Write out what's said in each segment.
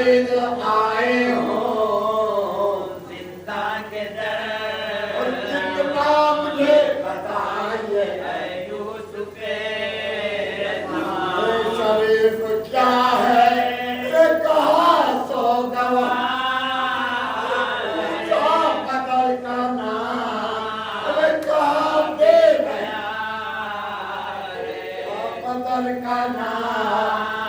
عید آئے ہوں زندہ کے در اور جتنا مجھے بتائیے اے یوسف شریف کیا ہے یہ کہا سو گواہ قدر کا نام کہا دے گیا قدر کا نام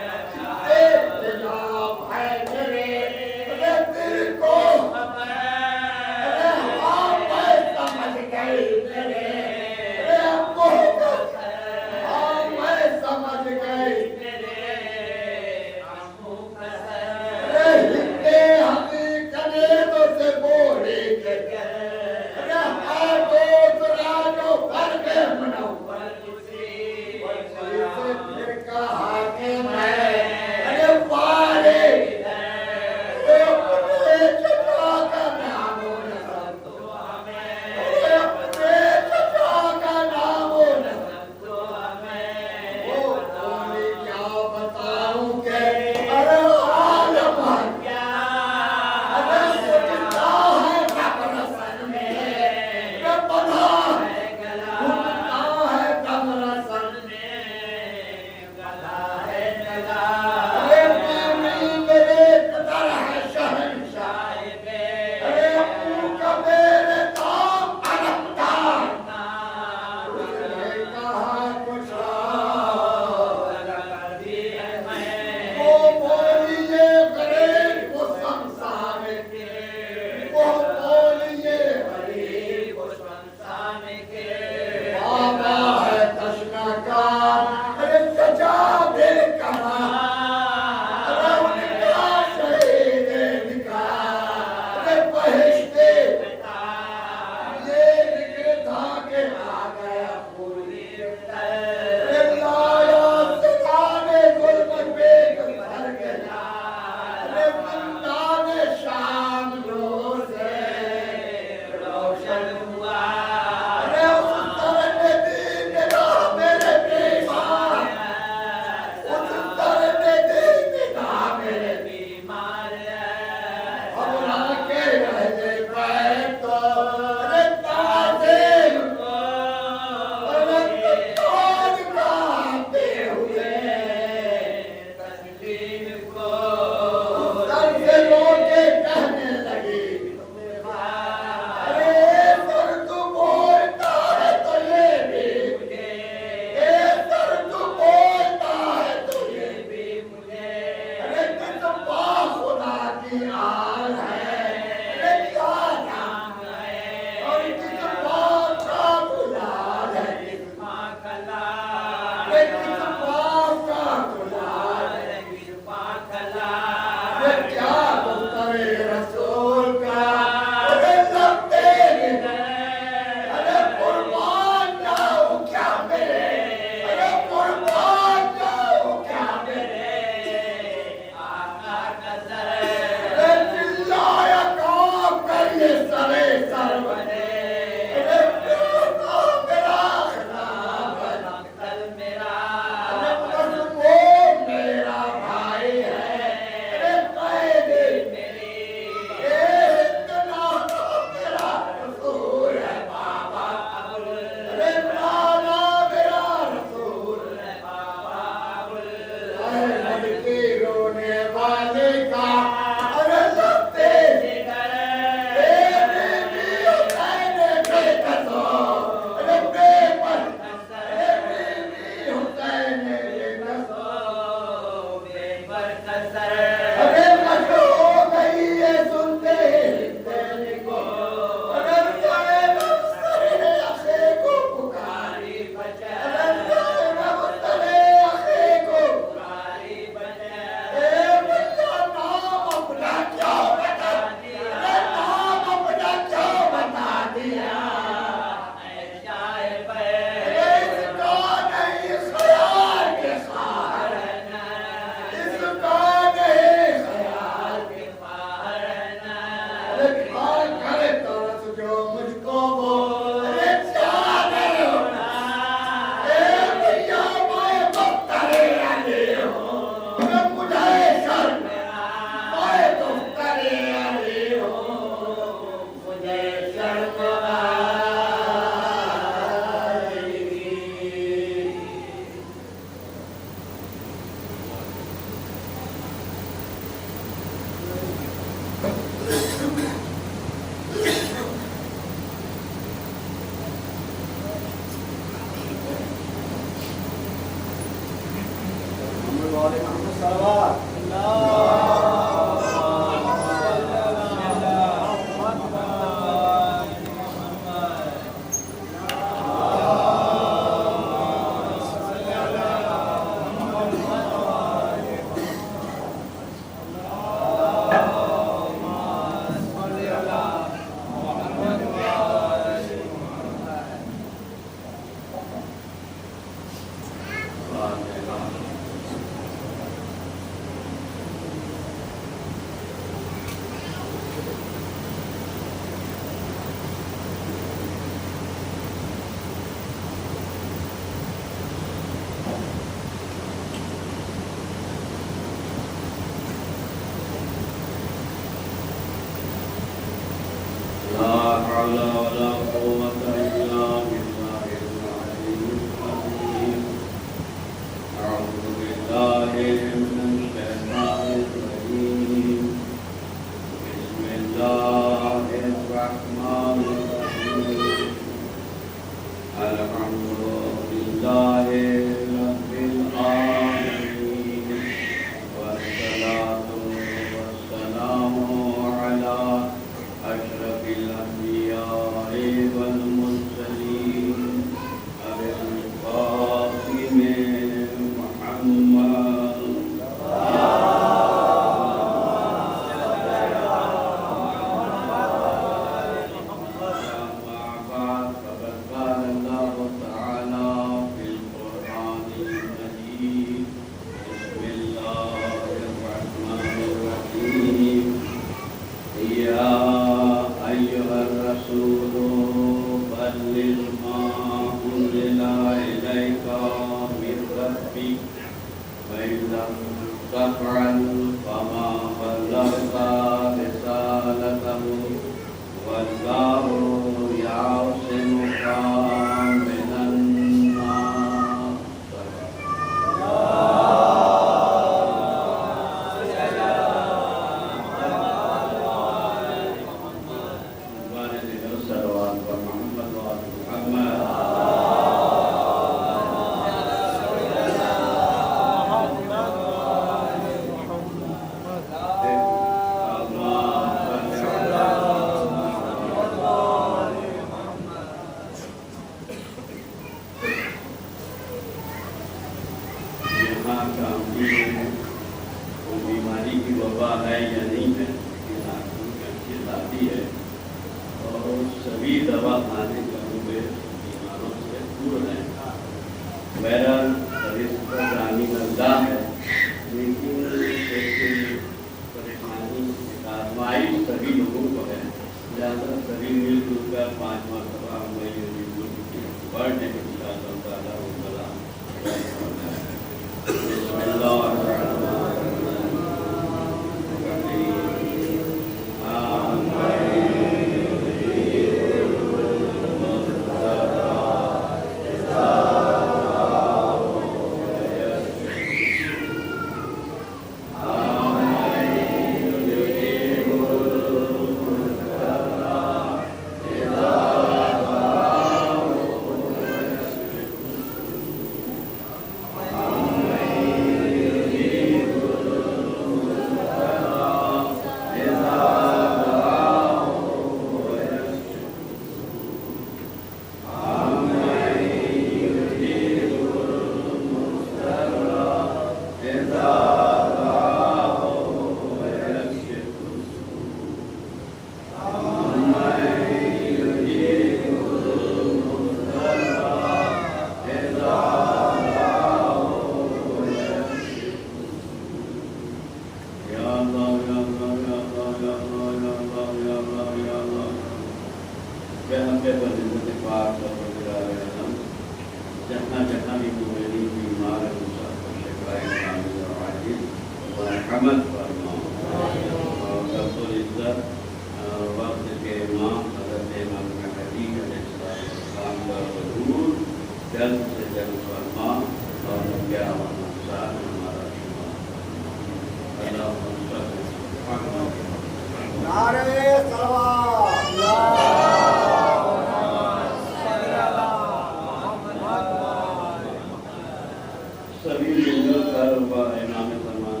سبھی مل کر امام فرمان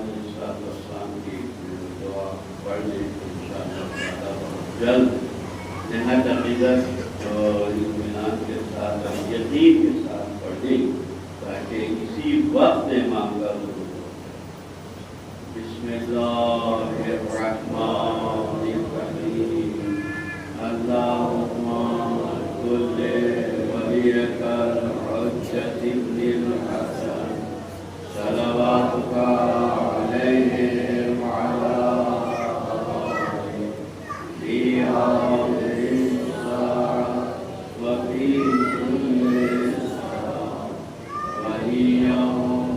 جلد نہایت عقیدت اور اطمینان کے ساتھ اور یقین کے ساتھ پڑھیں تاکہ اسی وقت امام کا ضرور ہو. بسم اللہ الرحمن الرحیم. اللہم کل ولیک الحجۃ ابن الحسن صلواتک علیہ وعلی آلہ فی هذه الساعة وفی كل ساعة ولیاً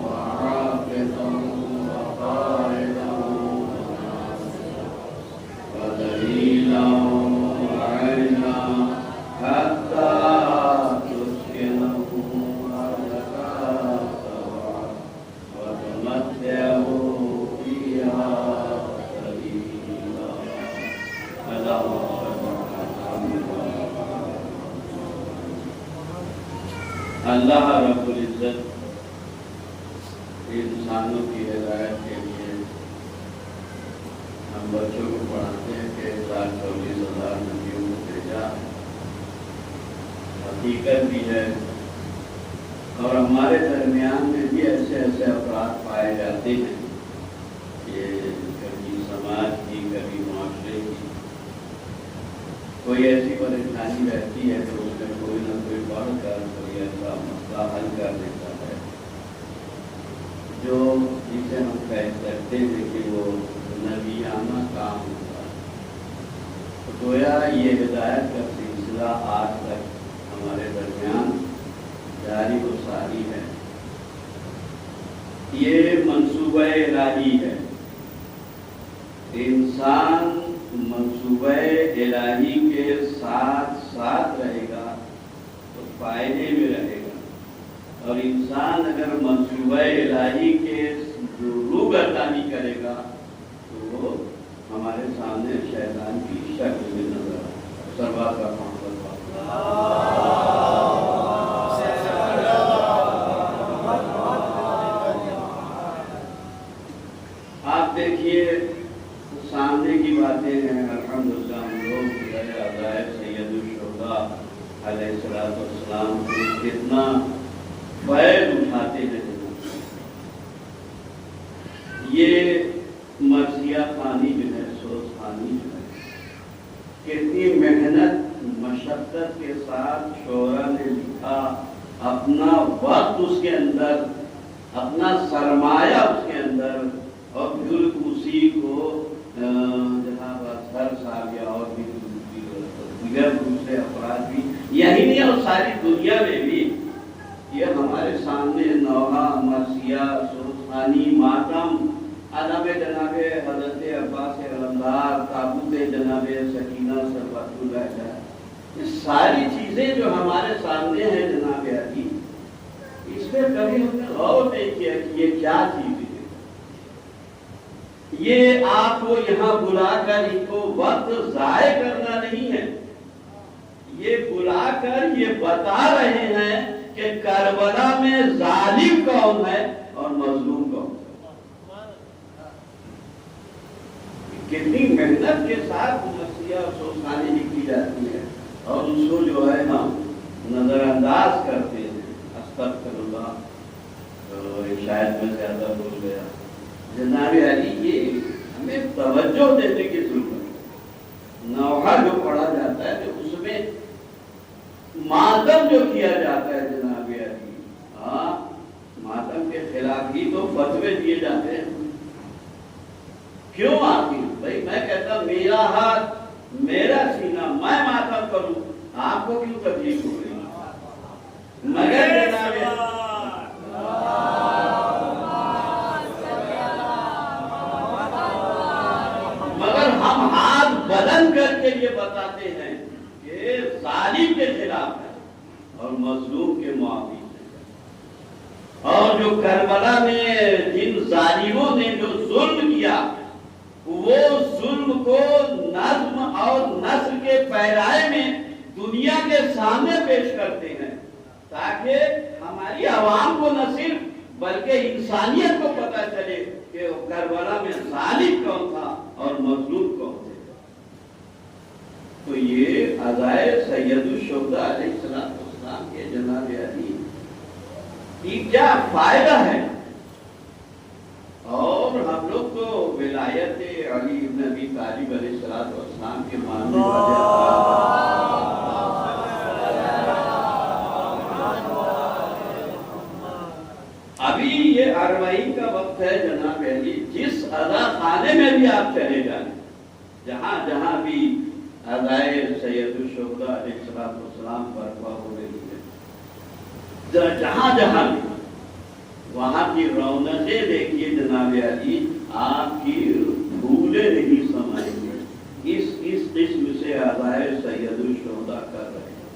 وحافظاً وقائداً وناصراً ودليلاً وعينا حتى تسكنه أرضك سبعا وتمتعه فيها قليلا. اللہ رب العزت انسانوں کی ہدایت کے لیے ہم بچوں کو پڑھاتے ہیں کہ 1,40,000 نبیوں کو بھیجا. حقیقت بھی ہے اور ہمارے درمیان میں بھی ایسے ایسے افراد پائے جاتے ہیں کہ کبھی سماج کی کبھی معاشرے کی کوئی ایسی پریشانی رہتی ہے تو اس میں کوئی نہ کوئی پڑھ کر کوئی ایسا مسئلہ حل کر دیتا ہے جو جسے ہم کہہ سکتے ہیں کہ وہ نبیانہ کام ہوتا ہے. تو گویا یہ ہدایت کا سلسلہ آج تک ہمارے درمیان جاری و ساری ہے. یہ منصوبہ الہی ہے. انسان منصوبہ الہی کے ساتھ ساتھ رہے گا تو فائدے میں رہے گا اور انسان اگر منصوبہ الہی کے روگردانی کرے گا تو وہ ہمارے سامنے شیطان کی شکل میں نظر آئے. سربات کا آپ دیکھیے سامنے کی باتیں ہیں. الحمدللہ ہم لوگ عزائر سید الشہداء علیہ السلام کو کتنا فیض اٹھاتے ہیں. یہ مرثیہ خانی جو ہے سوز خانی جو ہے کتنی محنت مشقت کے ساتھ شعراء نے لکھا. اپنا وقت اس کے اندر اپنا سرمایہ اس کے اندر اور پھر اسی کو جناب اظہر صاحب یا اور بھی دیگر دوسرے افراد بھی یہی نہیں اور ساری دنیا میں بھی یہ ہمارے سامنے نوحہ مرثیہ سوزخانی ماتم عدم جناب حضرت عباس علمدار تابوت جناب سکینہ سربت اللہ یہ ساری چیزیں جو ہمارے سامنے ہیں جناب علی اس پہ کبھی ہم نے غور نہیں کیا کہ یہ کیا چیز ہے. یہ آپ کو یہاں بلا کر ان کو وقت ضائع کرنا نہیں ہے. یہ بلا کر یہ بتا رہے ہیں کہ کربلا میں ظالم کون ہے اور مظلوم کون ہے. کتنی محنت کے ساتھ مرثیہ اور سوزخانی لکھی جاتی ہے اور اس کو جو ہے ہم نظر انداز کرتے ہیں. استغفر اللہ شاید میں زیادہ بول گیا. جناب علی یہ ہمیں توجہ دینے کی ضرورت ہے. نوحہ جو پڑھا جاتا ہے تو اس میں ماتم جو کیا جاتا ہے جناب علی ماتم کے خلاف ہی تو فتوے دیے جاتے ہیں. کیوں آتی بھائی میں کہتا میرا ہاتھ میرا سینہ میں ماتم کروں آپ کو کیوں تکلیف ہو رہی مگر مگر ہم ہاتھ بلند کر کے یہ بتاتے ہیں کہ ظالم کے خلاف ہے اور مظلوم کے معافی ہے. اور جو کربلا میں جن ظالموں نے جو ظلم کیا وہ ظلم کو نظم اور نثر کے پیرائے میں دنیا کے سامنے پیش کرتے ہیں تاکہ ہماری عوام کو نہ صرف بلکہ انسانیت کو پتہ چلے کہ کربلا میں ظالم کون تھا اور مظلوم کون تھے. تو یہ عزائے سید الشہداء علیہ السلام کے جناب علی کی کیا فائدہ ہے؟ اور ہم لوگ تو ولایت علی ابن ابی طالب علیہ السلام کے ماننے والے ابھی یہ اربعین کا وقت ہے جناب علی، جس اذا خانے میں بھی آپ چلے جائیں، جہاں جہاں بھی عزائے سید الشہداء علیہ السلام برپا ہو رہی ہے، جہاں جہاں بھی وہاں کی رونقیں دیکھیے جناب علی، آپ کی بھولے نہیں سمائیں گے۔ اس قسم سے عزائے سید الشہداء کر رہے ہیں،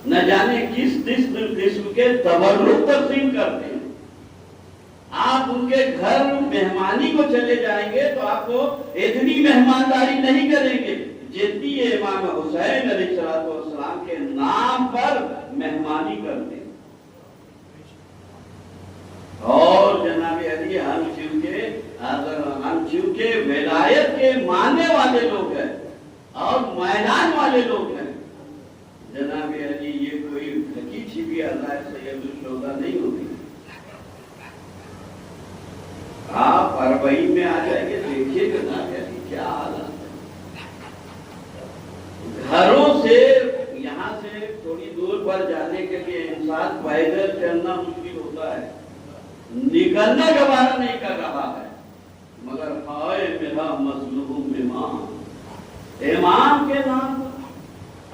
نہ جانے کس قسم کے تبرک تقسیم کرتے ہیں۔ آپ ان کے گھر مہمانی کو چلے جائیں گے تو آپ کو اتنی مہمانداری نہیں کریں گے جتنی امام حسین علیہ السلام کے نام پر مہمانی کرتے ہیں۔ اور جناب علی ہم چونکہ ولایت کے ماننے والے لوگ ہیں اور میدان والے لوگ ہیں، جناب علی یہ کوئی ڈھکی چھپی عزائے سید الشہداء نہیں ہوتی۔ آپ اربعین میں آ جائیں گے، دیکھیے جناب علی کیا حالات ہے۔ گھروں سے یہاں سے تھوڑی دور پر جانے کے لیے انسان پیدل چلنا مشکل ہوتا ہے، نکلنا گوارا نہیں کر رہا ہے، مگر ہائے میرا مظلوم امام کے نام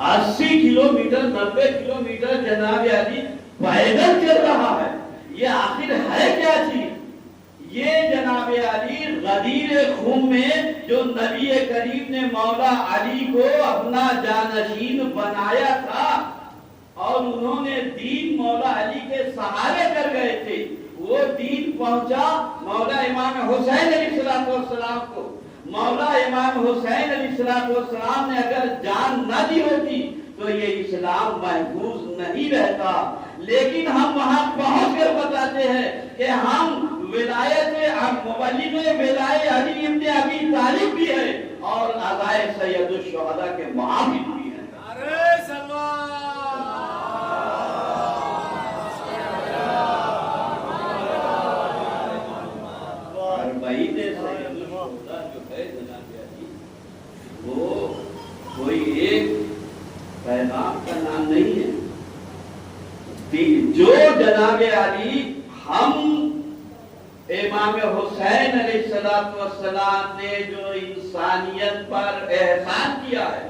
80 کلومیٹر 90 کلومیٹر جناب علی پیدل چل رہا ہے۔ یہ آخر ہے کیا چیز؟ یہ جناب علی غدیر خون میں جو نبی کریم نے مولا علی کو اپنا جانشین بنایا تھا اور انہوں نے دین مولا علی کے سہارے کر گئے تھے، وہ دین پہنچا مولا امام حسین علیہ السلام کو۔ مولا امام حسین علیہ السلام نے اگر جان نہ دی ہوتی تو یہ اسلام محفوظ نہیں رہتا، لیکن ہم وہاں پہنچ کر بتاتے ہیں کہ ہم ولایت مولد ولایت علی ابن ابی طالب بھی ہے اور عزائے سید الشہداء کے معاون بھی ہیں۔ وہ کوئی ایک پیغام کا نام نہیں ہے، جو جناب علی ہم امام حسین علیہ السلام نے جو انسانیت پر احسان کیا ہے،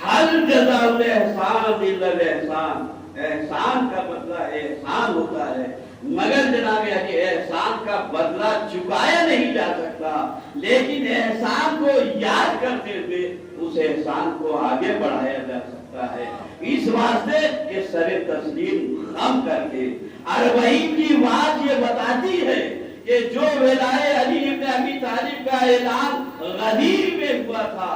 ہر جزاء الاحسان الا الاحسان، احسان کا بدلہ احسان ہوتا ہے، مگر جناب علی احسان کا بدلہ چکایا نہیں جا سکتا، لیکن احسان کو یاد کرتے ہوئے اس احسان کو آگے بڑھایا جا سکتا ہے۔ اس واسطے کہ سر تسلیم خم کر کے اربعین کی بات یہ بتاتی ہے کہ جو ولایت علی ابن ابی طالب کا اعلان غدیر میں ہوا تھا،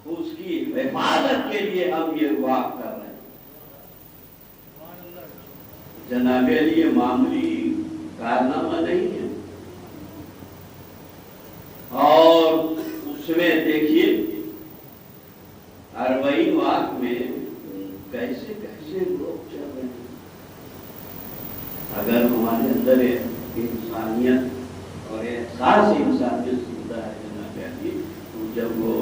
اس کی حفاظت کے لیے ہم یہ دعا کر رہے ہیں۔ جناب علی یہ معمولی کارنامہ نہیں ہے، اور اس میں دیکھیے اربعین واق میں کیسے کیسے لوگ چل رہے ہیں۔ اگر ہمارے اندر انسانیت اور احساس انسانیت زندہ ہے جناب علی، تو جب وہ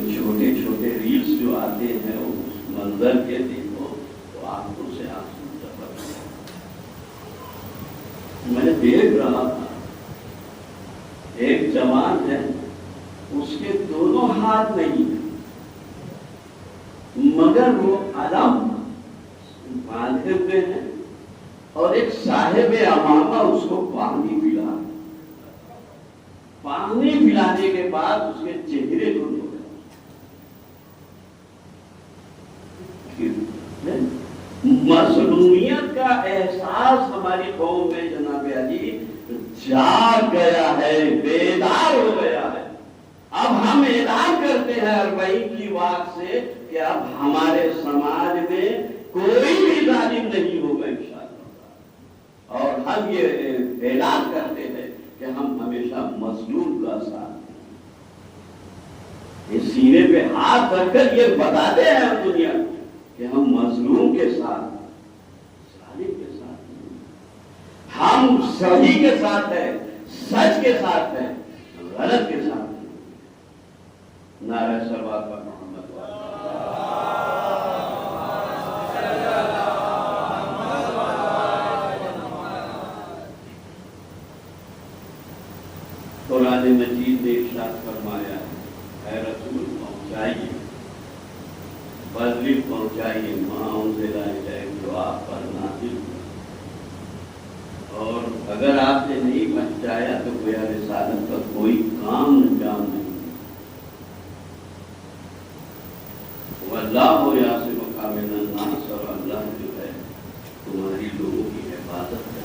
چھوٹے چھوٹے ریلز جو آتے ہیں اس منظر کے دیکھو تو آنکھوں سے آنسو ٹپکتے ہیں۔ میں دیکھ رہا تھا ایک جوان ہے، اس کے دونوں ہاتھ نہیں ہیں، مگر وہ علم باندھے ہوئے ہیں اور ایک صاحب امامہ اس کو پانی پلانے کے بعد اس کے چہرے کو دھویا۔ مظلومیت کا احساس ہماری قوم میں جناب علی جاگ گیا ہے، بیدار ہو گیا ہے۔ اب ہم اعلان کرتے ہیں اربعین کی واق سے کہ اب ہمارے سماج میں کوئی بھی ظالم نہیں ہوگا انشاءاللہ، اور ہم یہ اعلان کرتے ہیں کہ ہم ہمیشہ مظلوم کا ساتھ دیں۔ اس سینے پہ ہاتھ رکھ کر یہ بتاتے ہیں ہم دنیا کہ ہم مظلوم کے ساتھ، ظالم کے ساتھ نہیں، ہم صحیح کے ساتھ ہیں، سچ کے ساتھ ہیں، غلط کے ساتھ نہیں۔ نعرہ صلوات پر محمد قرآن مجید نے ارشاد فرمایا، اے رسول پہنچائیے، بلغ پہنچائیے ما انزل الیک، جو آپ پر نازل ہوا، اور اگر آپ نے نہیں پہنچایا تو گویا رسالت کا کوئی کام انجام نہیں۔ واللہ یعصمک من الناس، اور اللہ جو ہے تمہاری لوگوں کی حفاظت ہے۔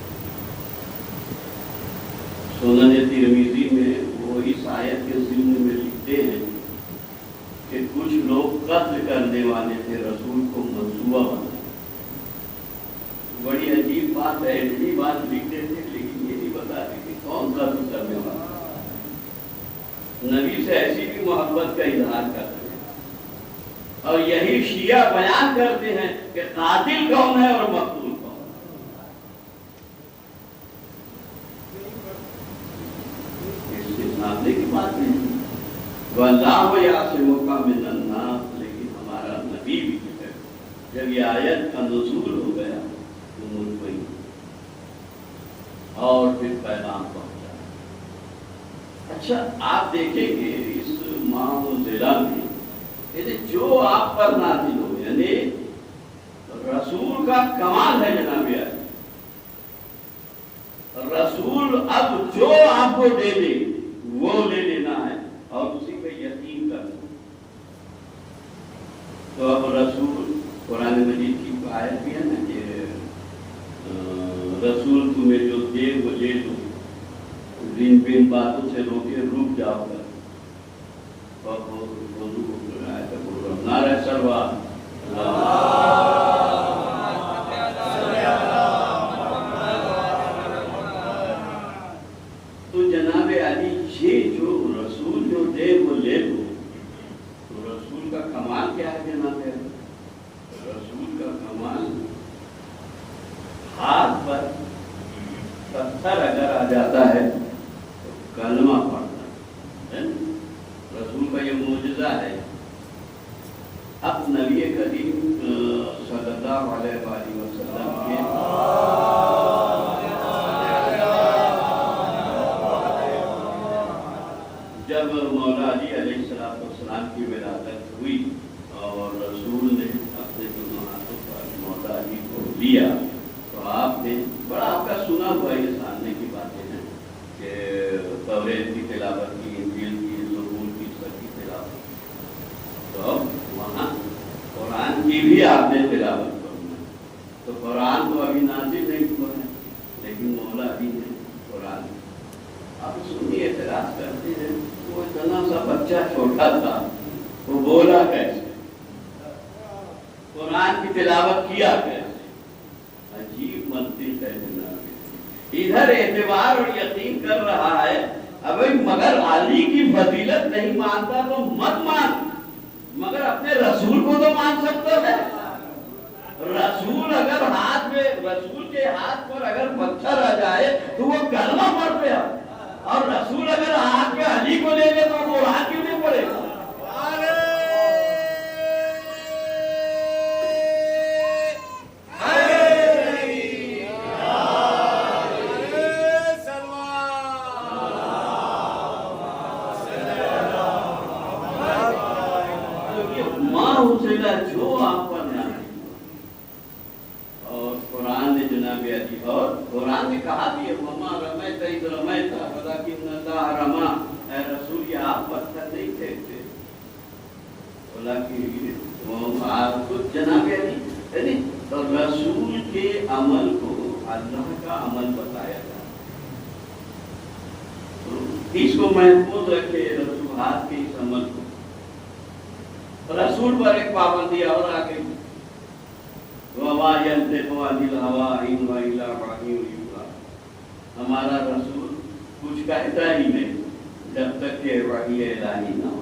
سنن ترمذی میں وہ اس آیت کے ضمن میں لکھتے ہیں کہ کچھ لوگ قتل کرنے والے تھے رسول کو منصوبہ بنا۔ بڑی عجیب بات ہے، اتنی بات لکھتے تھے لیکن یہ نہیں بتاتے کہ کون قتل کرنے والا۔ نبی سے ایسی بھی محبت کا اظہار کرتے ہیں، اور یہی شیعہ بیان کرتے ہیں کہ قاتل کون ہے اور مقتول کون ہے۔ کی بات نہیں، واللہ یعصمک من الناس، لیکن ہمارا نبی بھی ہے جب یہ آیت کا نزول ہو گیا تو مطمئن اور پھر پیغام پہنچا۔ اچھا آپ دیکھیں گے اس ماہ ضلع میں جو آپ پر نازل ہو، یعنی رسول کا کمال ہے جناب عالی، رسول اب جو آپ کو دے دے وہ لے لینا ہے اور اسی پہ یقین کرنا۔ تو اب رسول، قرآن مجید کی آیت بھی ہے نا کہ رسول تمہیں جو دے وہ لے لو، جن بن باتوں سے روکے رک جاؤ کر، نعرہ صلوات۔ تو جناب علی یہ جو رسول جو دے وہ لے لو، تو رسول کا کمال کیا ہے جناب علی؟ رسول کا کمال ہاتھ پر پتھر اگر آ جاتا ہے تو کلمہ پڑھنا ہے۔ رسول کا یہ معجزہ ہے۔ اب نبی کریم صلی اللہ علیہ وآلہ وسلم کے جب مولا علی علیہ السلام کی ولادت ہوئی اور رسول نے اپنے دونوں ہاتھوں پر مولا علی کو لیا، تو آپ نے بڑا، آپ کا سنا ہوا یہ سامنے کی باتیں ہیں کہ توریت کی تلاوت کی، انجیل کی، زبور کی، سب کی تلاوت، تو وہاں قرآن کی بھی آپ نے تلاوت کرنا۔ تو قرآن تو ابھی نازل نہیں ہوا ہے لیکن مولا علی نے قرآن، آپ سنیے، اعتراض کرتے ہیں وہ اتنا سا بچہ چھوٹا تھا، وہ بولا کیسے، قرآن کی تلاوت کیا کیسے؟ عجیب منطق ہے جناب، ادھر اعتبار اور یقین کر رہا ہے ابھی، مگر علی کی فضیلت نہیں مانتا تو مت مان، مگر اپنے رسول کو تو مان سکتا ہے۔ رسول اگر ہاتھ میں، رسول کے ہاتھ پر اگر پتھر آ جائے تو وہ کلمہ پڑھ پیا، اور رسول اگر ہاتھ میں علی کو لے لے تو وہ قرآن کیوں نہیں پڑھے گا؟ جو آپ پر نازل اور قرآن نے جناب علی، اور قرآن نے کہا بھی ہے وما رمیت اذ رمیت ولکن اللہ رمی، اے رسول یہ آپ پتھر نہیں پھینکتے، بلکہ جناب علی، یعنی رسول کے عمل کو اللہ کا عمل بتایا جاتا، اس کو محفوظ رکھے رسول، ہاتھ کے اس عمل کو، رسول پر ایک پابندی اور آ گئی، وما ينطق عن الهوى إن هو إلا وحي يوحى، ہمارا رسول کچھ کہتا ہی نہیں جب تک کہ وحی الہی نہ ہو،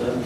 10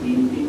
3-3,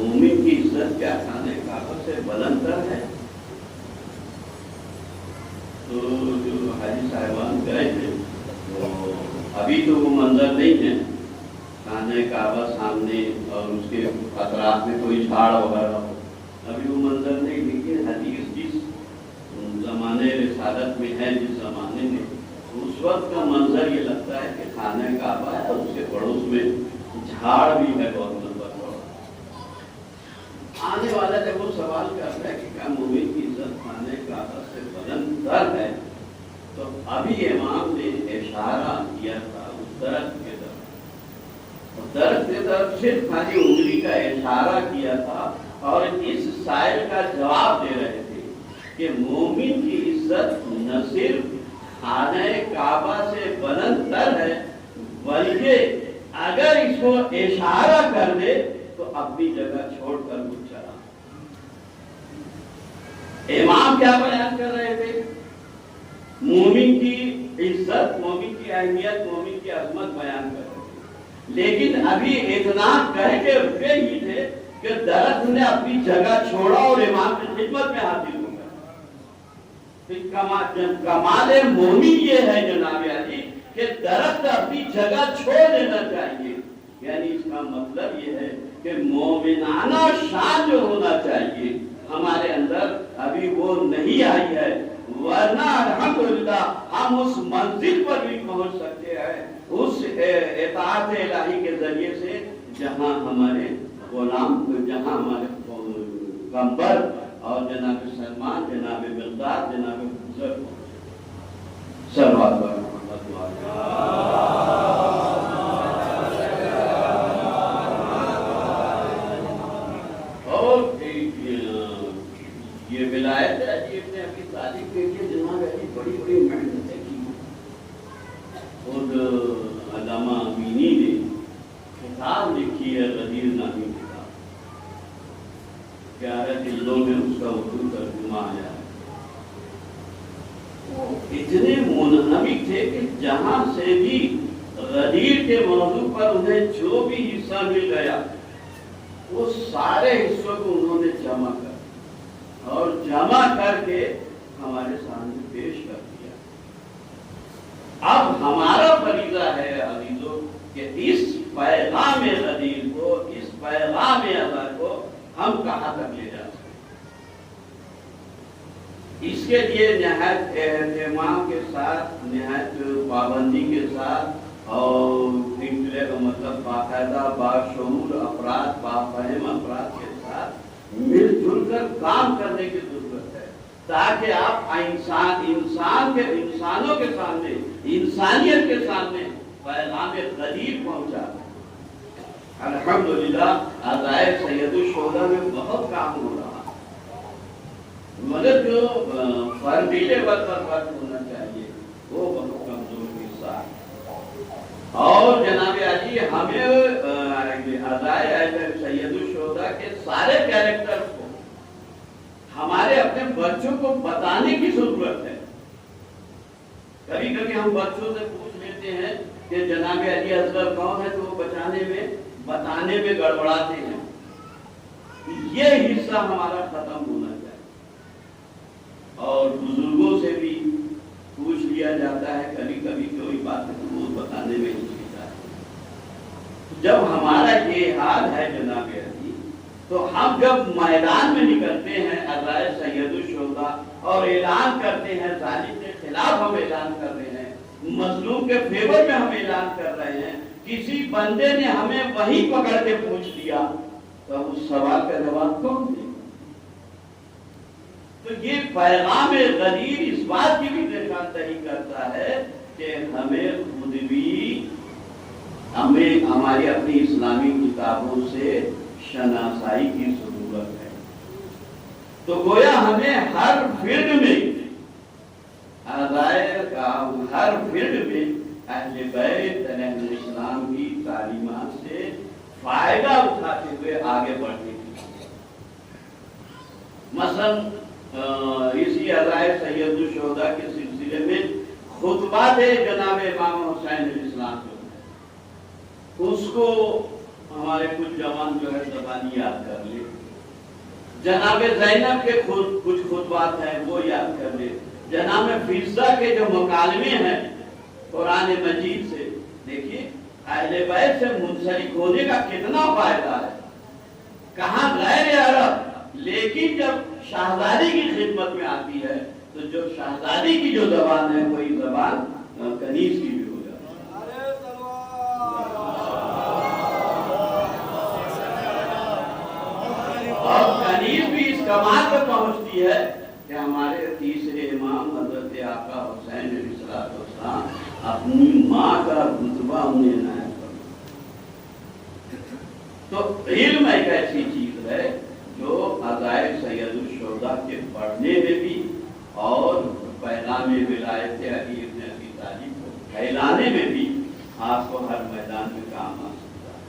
مومن کی عزت کیا خانہ کعبہ سے بلند تر ہے؟ تو جو حاجی صاحبان گئے تھے وہ ابھی تو وہ منظر نہیں ہے خانہ کعبہ سامنے اور اس کے اطراف میں کوئی جھاڑ وغیرہ ہو، ابھی وہ منظر نہیں، لیکن حدیث جس زمانے رسالت میں ہے، جس زمانے میں، اس وقت کا منظر یہ لگتا ہے کہ خانہ کعبہ ہے اور اس کے پڑوس میں جھاڑ بھی ہے بہت لمبا چوڑا۔ آنے والا جب وہ سوال کرتا ہے کہ کیا مومن کی عزت خانہ کعبہ سے بلند تر ہے، تو ابھی امام نے اشارہ کیا تھا اس درخت کے طرف، درخت کی طرف صرف خالی انگلی کا اشارہ کیا تھا اور اس سائل کا جواب دے رہے تھے کہ مومن کی عزت نہ صرف خانہ کعبہ سے بلند تر ہے، بلکہ اگر اس کو اشارہ کر دے تو اپنی جگہ چھوڑ کر وہ چلا۔ امام کیا بیان کر رہے تھے؟ مومن کی عزت، مومن کی اہمیت، مومن کی عظمت بیان کر رہے تھے، لیکن ابھی اتنا کہہ کے رکے ہی تھے کہ درخت نے اپنی جگہ چھوڑا اور امام کی خدمت میں حاضر ہو گیا۔ کمال مومن یہ ہے جناب علی کہ درخت اپنی جگہ چھوڑ دینا چاہیے، یعنی اس کا مطلب یہ ہے کہ مومنانہ شان جو ہونا چاہیے ہمارے اندر ابھی وہ نہیں آئی ہے، ورنہ الحمدللہ ہم اس منزل پر بھی پہنچ سکتے ہیں اس اطاعت الہی کے ذریعے سے جہاں ہمارے غلام، جہاں ہمارے پیغمبر اور جناب سلمان، جناب مقداد، جناب حضرت صلوات محمد اور یہ ولایت ہے جی نے اپنی تعلیم کے لیے جناب علی بڑی بڑی محنتیں کی۔ خود علامہ امینی نے کتاب لکھی ہے غدیر نامی کتاب، 11 جلدوں میں اس کا اردو ترجمہ آیا ہے۔ وہ اتنے منہمک تھے کہ جہاں سے بھی غدیر کے موضوع پر انہیں جو بھی حصہ مل گیا وہ سارے حصوں کو انہوں نے جمع کر کے ہمارے سامنے پیش کر دیا۔ اب ہمارا فریضہ ہے عزیزو کہ اس پیغام غدیر کو، اس پیغام اظہر کو ہم کہاں تک لے جا سکتے، اس کے لیے نہایت اہتمام کے ساتھ، نہایت پابندی کے ساتھ اور مطلب باقاعدہ باشعور افراد، بافہم افراد کے ساتھ مل جل کر کام کرنے کی ضرورت ہے، تاکہ آپ انسانوں کے سامنے، انسانیت کے سامنے پیغام غدیر پہنچا۔ الحمدللہ عزائے سید الشہداء میں بہت کام ہو رہا، مگر جو فردی لیول پر فرق ہونا چاہیے وہ بہت کمزور حصہ ہے۔ اور جناب علی ہمیں عزائے سید الشہداء کے سارے کیریکٹر کو ہمارے اپنے بچوں کو بتانے کی ضرورت ہے۔ کبھی کبھی ہم بچوں سے پوچھ لیتے ہیں کہ جناب علی اصغر کون ہے، تو وہ بتانے میں گڑبڑاتے ہیں۔ یہ حصہ ہمارا ختم ہونا چاہیے، اور بزرگوں سے بھی پوچھ لیا جاتا ہے کبھی کبھی کوئی بات وہ بتانے میں ہچکچاتا ہے۔ جب ہمارا یہ حال ہے جناب علی، تو ہم جب میدان میں نکلتے ہیں عزائے سید الشہداء اور اعلان کرتے ہیں، ظالم کے خلاف ہم اعلان کر رہے ہیں، مظلوم کے فیور میں ہم اعلان کر رہے ہیں، کسی بندے نے ہمیں وہیں پکڑ کے پوچھ لیا، تو اس سوال کا جواب کون دے؟ تو یہ پیغام غدیر اس بات کی بھی نشاندہی کرتا ہے کہ ہمیں خود بھی ہماری اپنی اسلامی کتابوں سے شناسائی کی ضرورت ہے۔ تو گویا ہمیں ہر فیلڈ میں ہر فیلڈ میں اہل بیت علیہ السلام کی تعلیمات سے فائدہ اٹھاتے ہوئے آگے بڑھنے کی، مثلا اسی عزائے سید الشہداء کے سلسلے میں خطبات جناب امام حسین علیہ السلام جو ہے اس کو ہمارے کچھ جوان جو ہے زبانی یاد کر لے، جناب زینب کے کچھ خطبات ہیں وہ یاد کر لے، جناب فیضہ کے جو مکالمے ہیں قرآن مجید سے، دیکھیے اہل بیت سے منسلک ہونے کا کتنا فائدہ ہے، کہاں غیر عرب، لیکن جب شہزادی کی خدمت میں آتی ہے تو جو شہزادی کی جو زبان ہے وہی زبان کنیز کی بھی ہو جاتی ہے۔ اور کنیز بھی اس کمال پر پہنچتی ہے کہ ہمارے تیسرے امام حضرت آقا حسین علیہ السلام اپنی ماں کا رتبہ انہیں عنایت فرمایا۔ تو علم ایک ایسی چیز ہے جو عزائر سید الشہداء کے پڑھنے میں بھی اور پیغام ولایت علی ابن ابی طالب کو پھیلانے میں بھی آپ کو ہر میدان میں کام آ سکتا ہے۔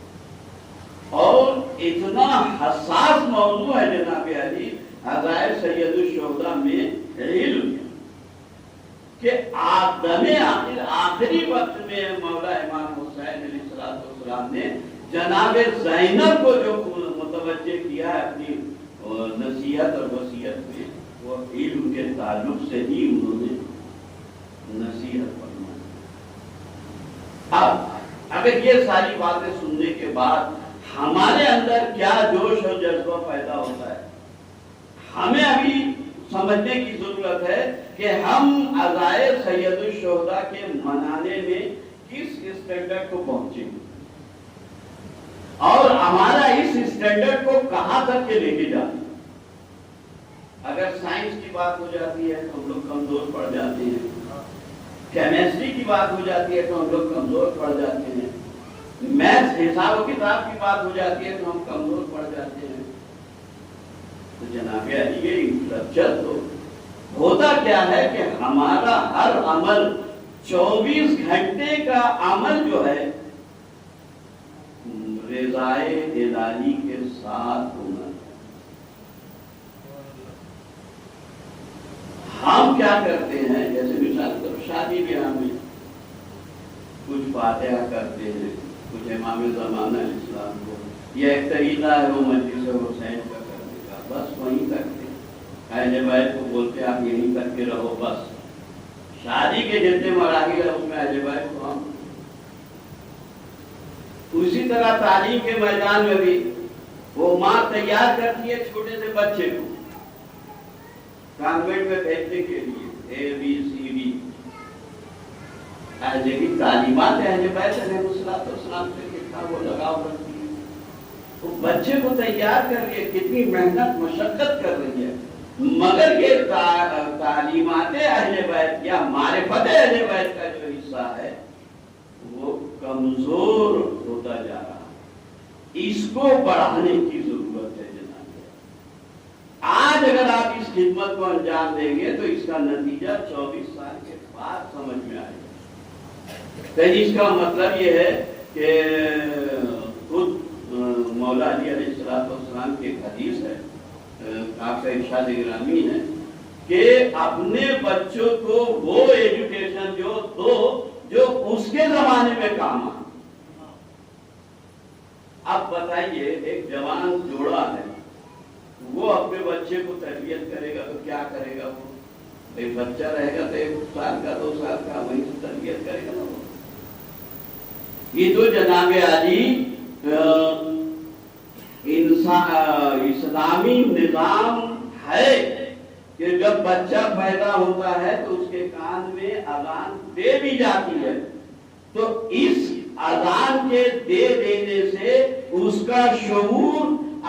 اور اتنا حساس موضوع ہے جناب علی عزائر سید الشہداء میں علم کہ آخری وقت میں مولا امام حسین علیہ السلام نے جناب زینب کو جو متوجہ کیا ہے اپنی نصیحت اور وصیت میں، وہ علم کے تعلق سے ہی انہوں نے نصیحت فرمائی۔ اب اگر یہ ساری باتیں سننے کے بعد ہمارے اندر کیا جوش اور جذبہ پیدا ہوتا ہے، ہمیں ابھی سمجھنے کی ضرورت ہے کہ ہم عزائر سید الشہداء کے منانے میں کس اسٹینڈرڈ کو پہنچیں گے اور ہمارا اس اسٹینڈرڈ کو کہاں تک کے لے کے جاتے ہیں۔ اگر سائنس کی بات ہو جاتی ہے تو ہم لوگ کمزور پڑ جاتے ہیں، کیمسٹری کی بات ہو جاتی ہے تو ہم لوگ کمزور پڑ جاتے ہیں، میتھ حساب و کتاب کی بات ہو جاتی ہے تو ہم کمزور پڑ جاتے ہیں۔ تو جناب علی یہ انفراسٹرکچر تو ہوتا کیا ہے کہ ہمارا ہر عمل 24 گھنٹے کا عمل جو ہے رضائے الہی کے ساتھ ہونا۔ ہم کیا کرتے ہیں، جیسے مثال طور شادی بیاہ میں کچھ فاتحہ کرتے ہیں، کچھ امام زمانہ علیہ السلام کو، یہ ایک طریقہ ہے وہ مجلس حسین کا کرنے کا، بس وہیں تک کے اہل بیت کو بولتے آپ یہیں تک کے رہو، بس شادی کے جتنے مراحل ہیں اس میں اہل بیت کو ہم۔ اسی طرح تعلیم کے میدان میں بھی وہ ماں تیار کرتی ہے چھوٹے سے بچے کو کانوینٹ میں بھیجنے کے لیے، اے بی سی ڈی، لیکن تعلیمات اہل بیت علیہ السلام سے کتنا وہ لگاؤ رکھتی ہے، وہ بچے کو تیار کر رہی ہے، کتنی محنت مشقت کر رہی ہے، مگر یہ تعلیمات اہل بیت یا معرفت اہل بیت کا جو حصہ ہے وہ کمزور ہوتا جا رہا ہے، اس کو بڑھانے کی ضرورت ہے جناب۔ آج اگر آپ اس خدمت کو انجام دیں گے تو اس کا نتیجہ 24 سال کے بعد سمجھ میں آئے گا۔ تو اس کا مطلب یہ ہے کہ خود مولا علی علیہ السلام کی ایک حدیث ہے، آپ کا ارشاد گرامی ہے کہ اپنے بچوں کو وہ ایجوکیشن جو دو جو اس کے زمانے میں کام آئے۔ اب بتائیے ایک جوان جوڑا ہے، وہ اپنے بچے کو تربیت کرے گا تو کیا کرے گا؟ وہ ایک بچہ رہے گا تو 1 سال کا 2 سال کا وہیں سے تربیت کرے گا نا وہ۔ یہ تو جناب علی اسلامی نظام ہے کہ جب بچہ پیدا ہوتا ہے تو اس کے کان میں اذان دے بھی جاتی ہے، تو اس اذان کے دے دینے سے اس کا شعور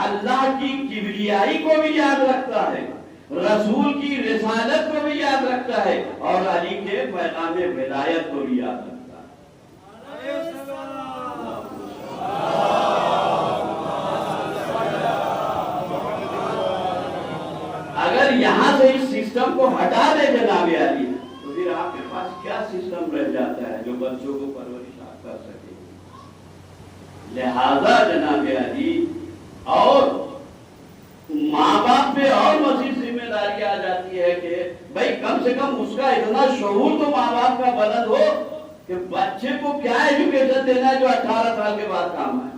اللہ کی کبریائی کو بھی یاد رکھتا ہے، رسول کی رسالت کو بھی یاد رکھتا ہے، اور علی کے پیغام ولایت کو بھی یاد رکھتا ہے۔ اگر یہاں سے اس سسٹم کو ہٹا دے جناب علی تو پھر آپ کے پاس کیا سسٹم رہ جاتا ہے جو بچوں کو پرورش کر سکے؟ لہذا جناب علی اور ماں باپ پہ اور مزید ذمہ داری آ جاتی ہے کہ بھائی کم سے کم اس کا اتنا شعور تو ماں باپ کا بلند ہو کہ بچے کو کیا ایجوکیشن دینا ہے جو 18 سال کے بعد کام آئے۔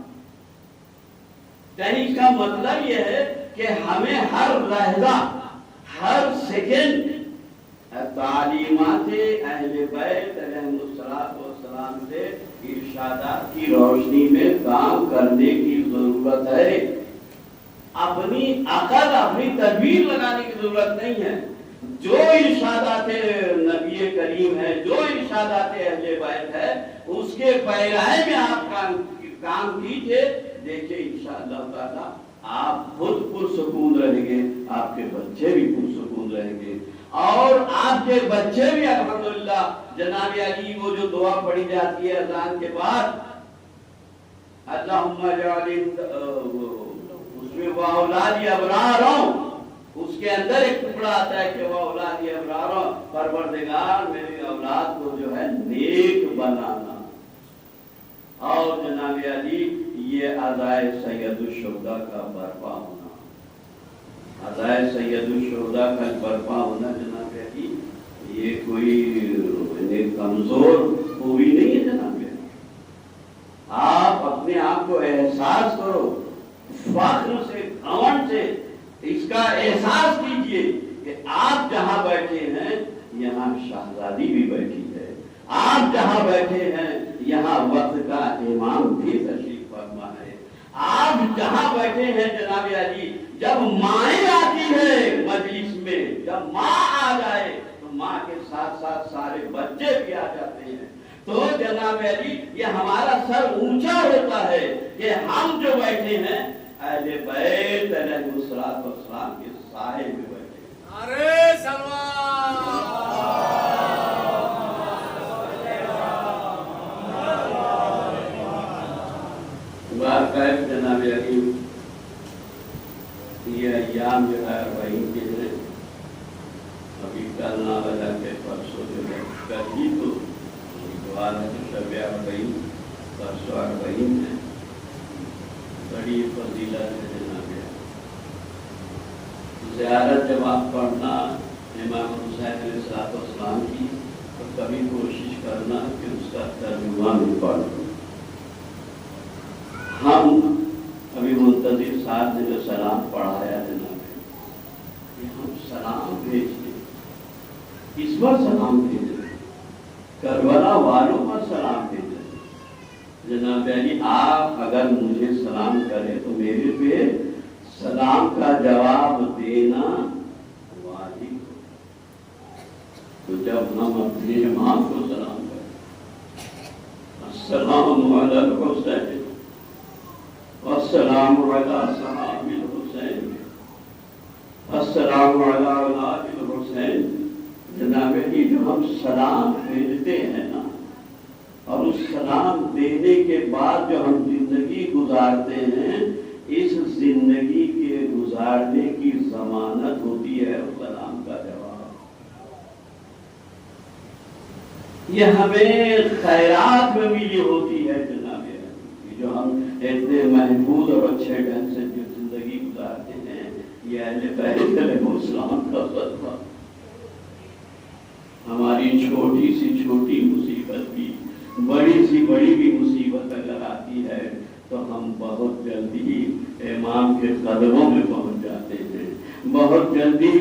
یعنی اس کا مطلب یہ ہے کہ ہمیں ہر لحظہ ہر سیکنڈ تعلیمات اہل بیت علیہم السلام سے ارشادات کی روشنی میں کام کرنے کی ضرورت ہے. اپنی عقل اپنی تدبیر لگانے کی ضرورت نہیں ہے. جو ارشادات نبی کریم ہے، جو ارشادات اہل بیت ہے، اس کے پیرائے میں آپ کام کیجئے. دیکھیں انشاءاللہ تعالی آپ خود پرسکون رہیں گے، آپ کے بچے بھی پرسکون رہیں گے، اور آپ کے بچے بھی الحمدللہ. جناب علی وہ جو دعا پڑھی جاتی ہے اذان کے بعد، اللہم اجعل، اس میں وہ اولاد ابراروں، اس کے اندر ایک ٹکڑا آتا ہے کہ وہ اولاد ابراروں، پروردگار میری اولاد کو جو ہے نیک بنانا. اور جناب علی یہ ادائے سید الشہداء کا برپا ہونا، ادائے سید الشہداء کا برپا ہونا جناب علی یہ کوئی کمزور خوبی نہیں ہے جناب علی. آپ اپنے آپ کو احساس کرو، فخر سے، گھمنڈ سے اس کا احساس کیجئے کہ آپ جہاں بیٹھے ہیں یہاں شہزادی بھی بیٹھی ہے، آپ جہاں بیٹھے ہیں یہاں وقت کا امام بھی تشریف فرما ہے. آپ جہاں بیٹھے ہیں جناب علی، جب مائیں آتی ہے مجلس میں، جب ماں آ جائے تو ماں کے ساتھ ساتھ سارے بچے بھی آ جاتے ہیں. تو جناب علی یہ ہمارا سر اونچا ہوتا ہے کہ ہم جو بیٹھے ہیں اہل بیت علیہ السلام کے سائے میں بیٹھے ہیں. نعرہ سلوات. باقاعدہ جناب علی یہ ایام جو ہے وہی کے ہیں. ابھی کل نہ بجا کے پرسوں جو ہے کل ہی تو اتوار ہے، شب اربعین، پرسوں اربعین ہے. بڑی فضیلت ہے جناب علی. زیارت جب آپ پڑھنا امام حسین علیہ السلام کی تو کبھی کوشش کرنا کہ اس کا ترجمہ بھی پڑھ لو. ہم ابھی منتظر صاحب نے جو سلام پڑھایا جناب کہ ہم سلام بھیجتے، اس پر سلام بھیجتے، کربلا والوں پر سلام بھیجتے. جناب علی آپ اگر مجھے سلام کریں تو میرے پہ سلام کا جواب دینا واجب ہو. تو جب ہم اپنے امام کو سلام کریں، السلام علی الحسین السلام علی صحاب الحسین السلام علی اولاد الحسین، جناب علی جو ہم سلام بھیجتے ہیں نا، اور اس سلام دینے کے بعد جو ہم زندگی گزارتے ہیں، اس زندگی کے گزارنے کی ضمانت ہوتی ہے اس سلام کا جواب. یہ ہمیں خیرات میں ملی ہوتی ہے جناب علی. جو ہم اتنے محفوظ اور اچھے ڈھنگ سے جو زندگی گزارتے ہیں، یہ اہل بیت علیہ السلام کا صدقہ. ہماری چھوٹی سی چھوٹی مصیبت بھی، بڑی سی بڑی بھی مصیبت اگر آتی ہے تو ہم بہت جلدی امام کے قدموں میں پہنچ جاتے ہیں، بہت جلدی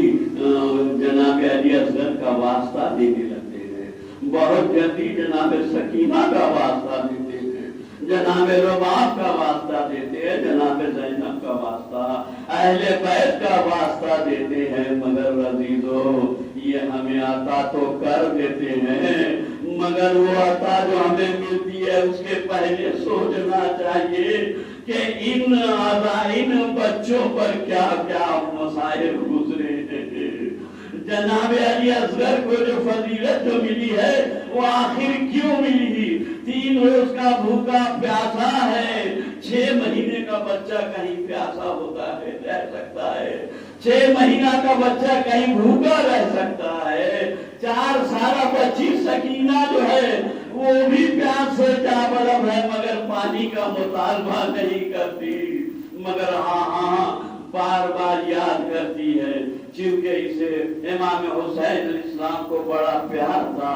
جناب علی اصغر کا واسطہ دینے لگتے ہیں، بہت جلدی جناب سکینہ کا واسطہ دیتے ہیں، جناب رباب کا واسطہ دیتے ہیں، جناب زینب کا واسطہ، اہل بیت کا واسطہ دیتے ہیں. مگر عزیزو یہ ہمیں عطا تو کر دیتے ہیں، مگر وہ عطا جو ہمیں ملتی ہے اس کے پہلے سوچنا چاہیے کہ ان بچوں پر کیا کیا مصائب گزرے ہیں. جناب علی اصغر کو جو فضیلت جو ملی ہے وہ آخر کیوں ملی؟ 3 روز کا بھوکا پیاسا ہے، 6 مہینے کا بچہ کہیں پیاسا ہوتا ہے رہ سکتا ہے، 6 مہینہ کا بچہ کہیں بھوکا رہ سکتا ہے، 4 سالہ بچی سکینہ جو ہے وہ بھی پیاس سے چابلب ہے مگر پانی کا مطالبہ نہیں کرتی، مگر ہاں بار بار یاد کرتی ہے، چونکہ اسے امام حسین علیہ السلام کو بڑا پیار تھا.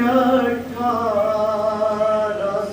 18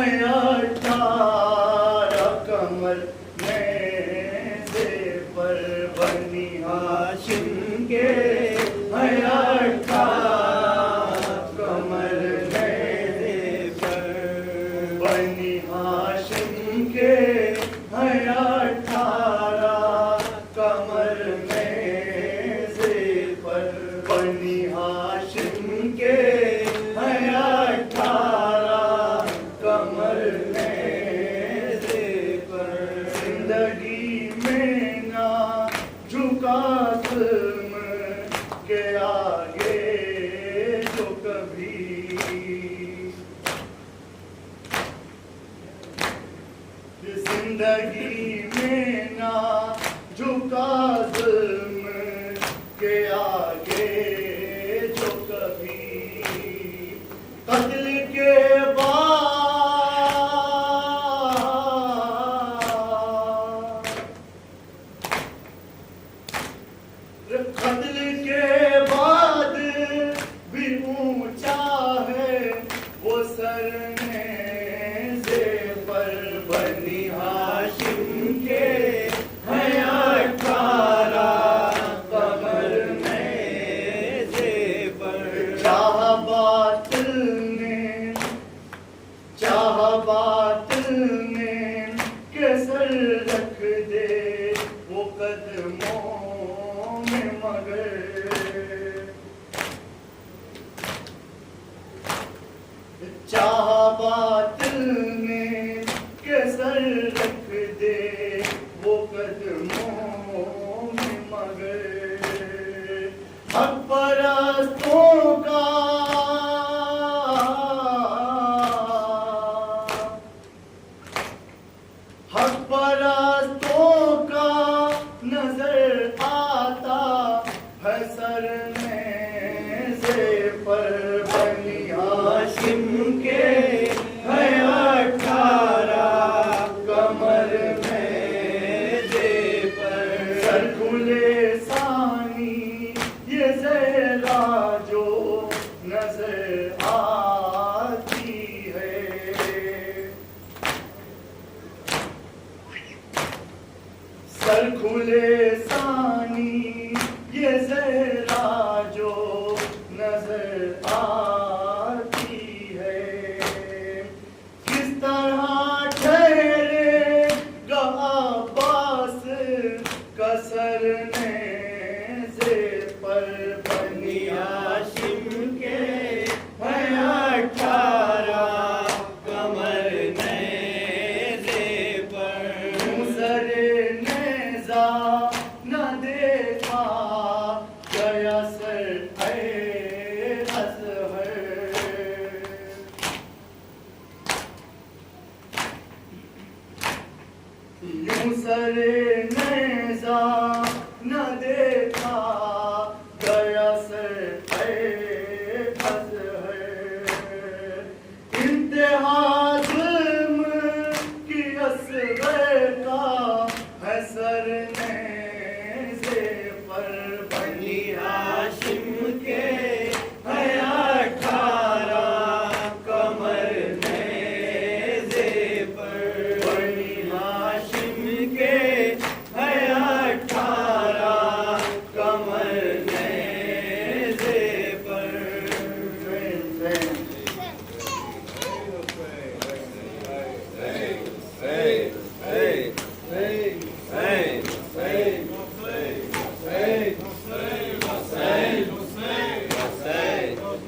ہے اٹھارہ کمر نیزے پر بنی ہاشم کے ہے اٹھارہ کمر نیزے پر بنی ہاشم کے ہے اٹھارہ کمر نیزے پر بنی ہاشم کے ہے اٹھارہ کمر نیزے پر زندگی میں نہ جھکا ظلم کے آگے جو کبھی زندگی میں نہ جھکا ظلم کے آگے جو کبھی قتل کے بعد قتل کے بعد بھی اونچا ہے وہ سر نیزے پر بنی ہاشم کے ہے اٹھارہ کمر نیزے پر چاہ باطل نے کہ سر رکھ دے وہ قدموں میں مگر چاہ باطل نے کہ سر رکھ دے وہ قدموں میں مگر حق پرستوں کا حق پرستوں کا نظر آتا ہے سر نیزے پر بنی ہاشم کے ہے اٹھارہ کمر نیزے پر سر کھلے ثانی یہ زہرا جو نظر آتی ہے سر کھلے ثانی یہ زہرا جو نظر آتی ہے کس طرح ٹھہرے گا عباس کا سر نیزے پر بنی ہاشم کے ہے اٹھارہ کمر نیزے پر سر نیزہ نہ دیکھا گیا سر اے اظہر یوں سر نیزہ نہ دیکھا گیا سر اے اظہر انتہا ظلم کی اصغر کا ہے سر نیزے پر بنی ہاشم کے ہے اٹھارہ کمر نیزے پر بنی ہاشم کے ہے اٹھارہ کمر نیزے پر Hey, hey, hey, hey.